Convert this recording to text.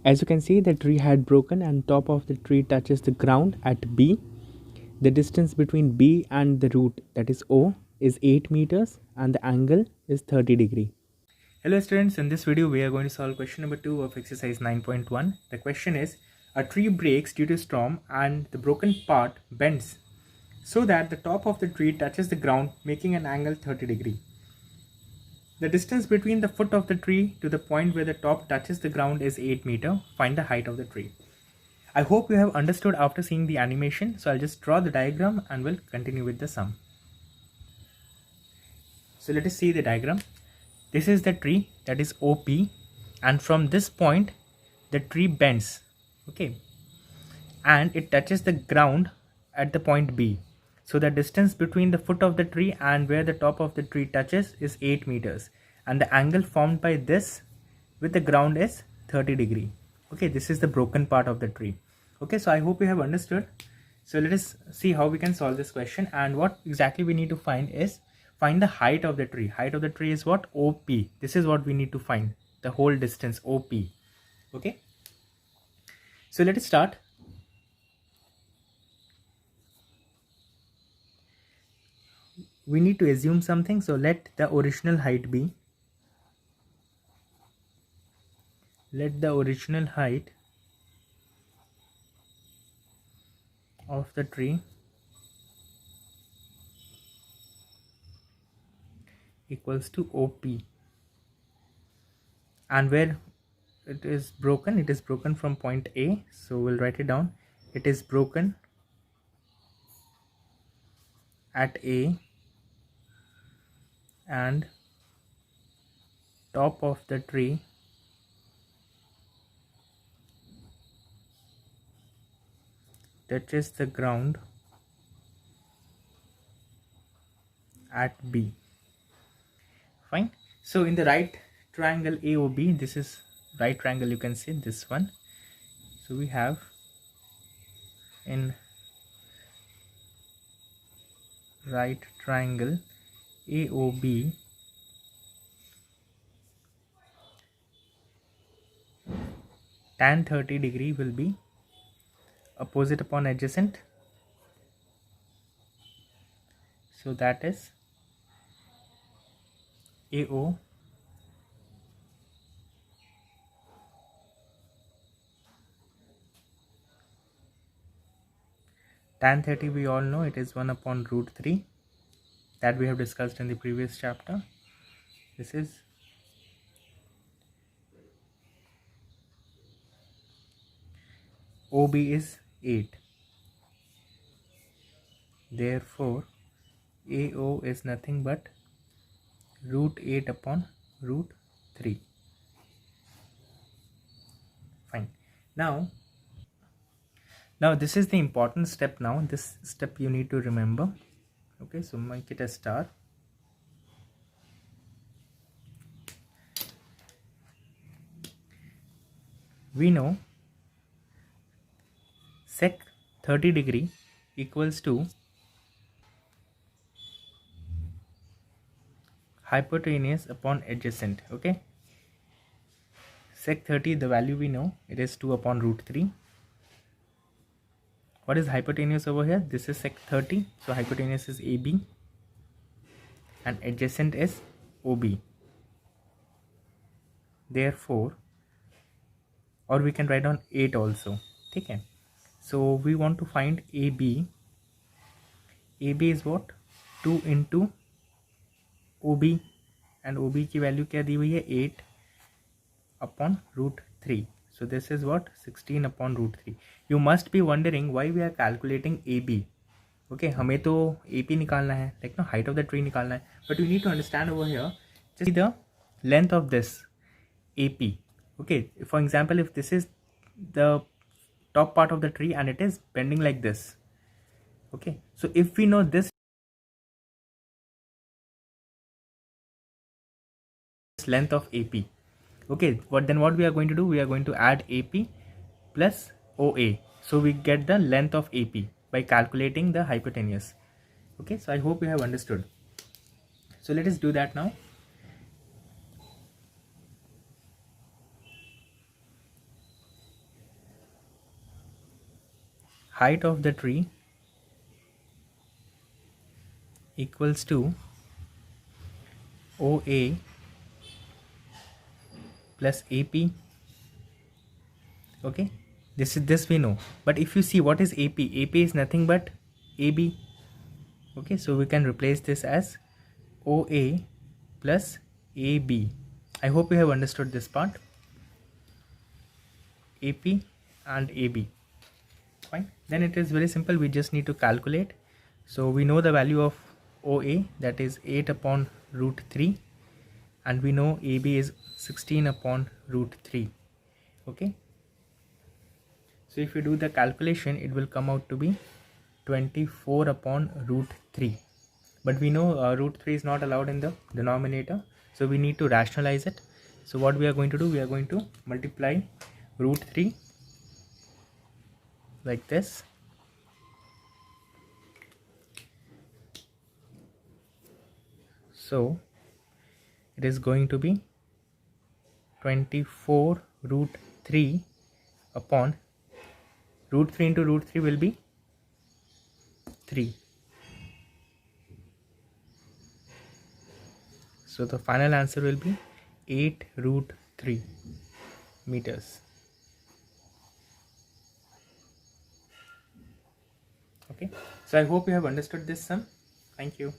As you can see, the tree had broken and top of the tree touches the ground at B. The distance between B and the root, that is O, is 8 meters and the angle is 30 degree. Hello students, in this video we are going to solve question number 2 of exercise 9.1. The question is, a tree breaks due to storm and the broken part bends so that the top of the tree touches the ground, making an angle 30 degree. The distance between the foot of the tree to the point where the top touches the ground is 8 meter. Find the height of the tree. I hope you have understood after seeing the animation, so I'll just draw the diagram and we'll continue with the sum. So let us see the diagram. This is the tree, that is OP, and from this point the tree bends, okay, and it touches the ground at the point B. So the distance between the foot of the tree and where the top of the tree touches is 8 meters, and the angle formed by this with the ground is 30 degree. Okay, this is the broken part of the tree. Okay, so I hope you have understood. So let us see how we can solve this question, and what exactly we need to find is find the height of the tree. Height of the tree is what? OP. This is what we need to find, the whole distance OP. Okay, so let us start. We need to assume something, so let the original height be, let the original height of the tree equals to OP, and where it is broken from point A, so we'll write it down. It is broken at A and top of the tree touches the ground at B. Fine. So in the right triangle AOB, this is right triangle, you can see this one. So we have in right triangle AOB, tan 30 degree will be opposite upon adjacent, so that is AO tan 30, we all know it is 1 upon root 3, that we have discussed in the previous chapter. This is OB is 8, therefore AO is nothing but root 8 upon root 3. Fine. Now this is the important step. Now this step you need to remember. Okay, so make it a star. We know sec 30 degree equals to hypotenuse upon adjacent. Okay, sec 30, the value we know, it is 2 upon root 3. What is hypotenuse over here? This is sec 30, so hypotenuse is AB and adjacent is OB. Therefore, or we can write down 8 also. Okay, so we want to find AB. AB is what? 2 into OB, and OB की value क्या दी हुई है? 8 upon root 3. So this is what? 16 upon root 3. You must be wondering why we are calculating AB. Okay, हमें तो AP निकालना है, like no height of the tree निकालना है, but you need to understand over here just the length of this AP. Okay, for example, if this is the top part of the tree and it is bending like this. Okay, so if we know this length of AP, okay, what we are going to do? We are going to add AP plus OA, so we get the length of AP by calculating the hypotenuse. Okay, so I hope you have understood. So let us do that now. height of the tree equals to OA plus AP. Okay, this we know, but if you see what is AP, AP is nothing but AB. Okay, so we can replace this as OA plus AB. I hope you have understood this part. AP and AB. Fine. Then it is very simple. We just need to calculate. So we know the value of OA, that is 8 upon root 3, and we know AB is 16 upon root 3. Okay. So if you do the calculation, it will come out to be 24 upon root 3. But we know root 3 is not allowed in the denominator, so we need to rationalize it. So what we are going to do, we are going to multiply root 3 like this. So it is going to be 24 root 3 upon root 3 into root 3 will be 3. So the final answer will be 8 root 3 meters. Okay, so I hope you have understood this sum. Thank you.